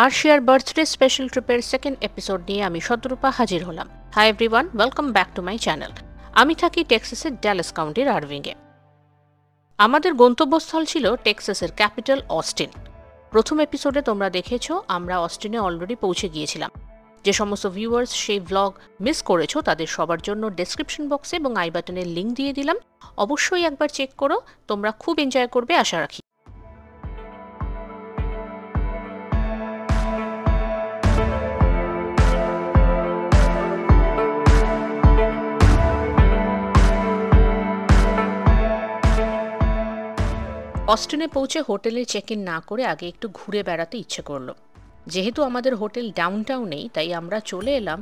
আরশিয়ার birthday special ট্রিপের second episode নিয়ে আমি শতরূপা হাজির হলাম। Hi everyone, welcome back to my channel. আমি থাকি টেক্সাসের ড্যালাস কাউন্টির আরভিংয়ে। আমাদের গন্তব্যস্থল ছিল টেক্সাসের ক্যাপিটাল অস্টিন। প্রথম এপিসোডে তোমরা দেখেছো আমরা অস্টিনে অলরেডি পৌঁছে গিয়েছিলাম। যে সমস্ত ভিউয়ার্স সেই ব্লগ মিস করেছো তাদের সবার জন্য ডেসক্রিপশন বক্সে এবং আই বাটনের লিঙ্ক দিয়ে দিলাম, অবশ্যই একবার চেক করো, তোমরা খুব এনজয় করবে আশা রাখি। অস্টিনে পৌঁছে হোটেলে চেক ইন না করে আগে একটু ঘুরে বেড়াতে ইচ্ছে করলো। যেহেতু আমাদের হোটেল ডাউনটাউনেই, তাই আমরা চলে এলাম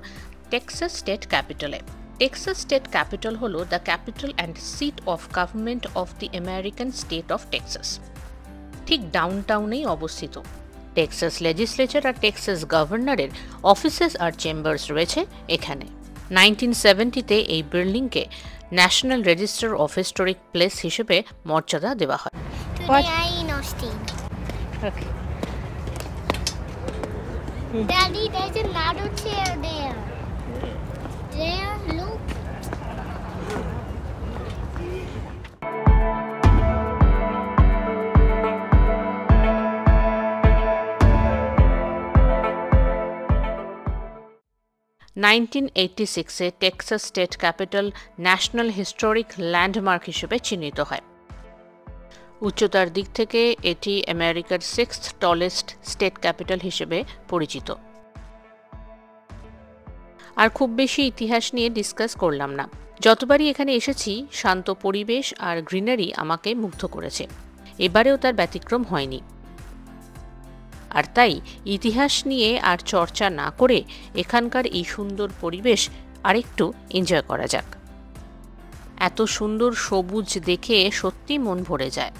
টেক্সাস স্টেট ক্যাপিটালে। টেক্সাস স্টেট ক্যাপিটাল হলো the capital and seat of government of the American state of Texas. ঠিক ডাউনটাউনেই অবস্থিত। টেক্সাস লেজিসলেচার আর টেক্সাস গভর্নরের অফিসেস আর চেম্বার্স রয়েছে এখানে। 1970-তে এই বিল্ডিংকে national register of historic place হিসেবে মর্যাদা দেওয়া হয়। Today in Austin. Okay. Daddy, there's another chair there. There, look. (1986) Texas state capital national historic landmark হিসেবে চিহ্নিত হয়। উচ্চতার দিক থেকে এটি আমেরিকার 6th টলেস্ট স্টেট ক্যাপিটাল হিসেবে পরিচিত। আর খুব বেশি ইতিহাস নিয়ে ডিসকাস করলাম না। যতবারই এখানে এসেছি শান্ত পরিবেশ আর গ্রিনারি আমাকে মুগ্ধ করেছে, এবারেও তার ব্যতিক্রম হয়নি। আর তাই ইতিহাস নিয়ে আর চর্চা না করে এখানকার এই সুন্দর পরিবেশ আরেকটু এনজয় করা যাক। এত সুন্দর সবুজ দেখে সত্যি মন ভরে যায়।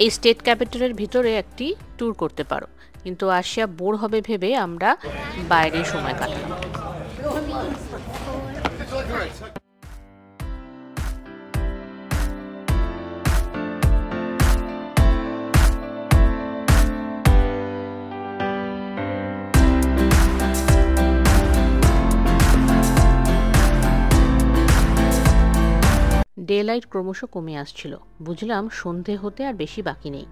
এই স্টেট ক্যাপিটালের ভিতরে একটি ট্যুর করতে পারো, কিন্তু আসিয়া বোর হবে ভেবে আমরা বাইরে সময় কাটালাম। ডে লাইট ক্রমশ কমে আসছিল। বুঝলাম সন্ধে হতে আর বেশি বাকি নেই।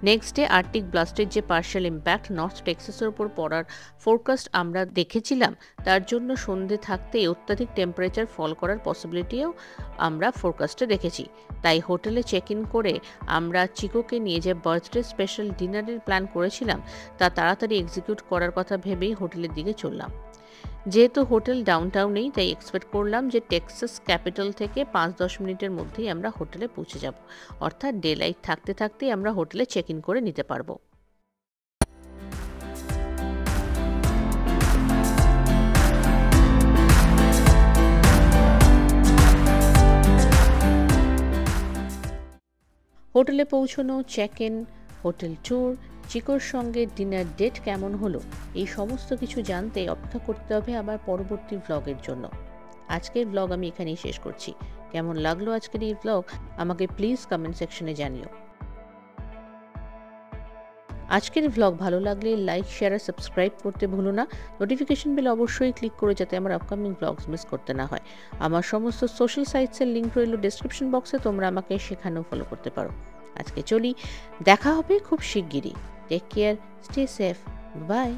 নেক্সট ডে আর্কটিক ব্লাস্টের যে পার্শিয়াল ইম্প্যাক্ট নর্থ টেক্সাসের উপর পড়ার ফোরকাস্ট আমরা দেখেছিলাম, তার জন্য সন্ধে থাকতে অত্যাধিক টেম্পারেচার ফল করার পসিবিলিটিও আমরা ফোরকাস্টে দেখেছি। তাই হোটেলে চেক ইন করে আমরা চিকোকে নিয়ে যে বার্থডে স্পেশাল ডিনারের প্ল্যান করেছিলাম তা তাড়াতাড়ি এক্সিকিউট করার কথা ভেবেই হোটেলের দিকে চললাম। যেহেতু হোটেল ডাউনটাউনেই, তাই এক্সপেক্ট করলাম যে টেক্সাস ক্যাপিটাল থেকে 5-10 মিনিটের মধ্যেই আমরা হোটেলে পৌঁছে যাব, অর্থাৎ ডে লাইট থাকতে থাকতেই আমরা হোটেলে চেক ইন করে নিতে পারবো। হোটেলে পৌঁছানো, চেক ইন, হোটেল ট্যুর, চিকোর সঙ্গে ডিনার ডেট কেমন হলো, এই সমস্ত কিছু জানতে অপেক্ষা করতে হবে আবার পরবর্তী ভ্লগের জন্য। আজকের ভ্লগ আমি এখানেই শেষ করছি। কেমন লাগলো আজকের এই ভ্লগ আমাকে প্লিজ কমেন্ট সেকশনে জানিও। আজকের ভ্লগ ভালো লাগলে লাইক, শেয়ার আর সাবস্ক্রাইব করতে ভুলো না। নোটিফিকেশন বেল অবশ্যই ক্লিক করে যাতে আমার আপকামিং ভ্লগস মিস করতে না হয়। আমার সমস্ত সোশ্যাল সাইটসের লিঙ্ক রইল ডেসক্রিপশন বক্সে, তোমরা আমাকে সেখানেও ফলো করতে পারো। আজকে চলি, দেখা হবে খুব শিগগিরই। Take care, stay safe, by.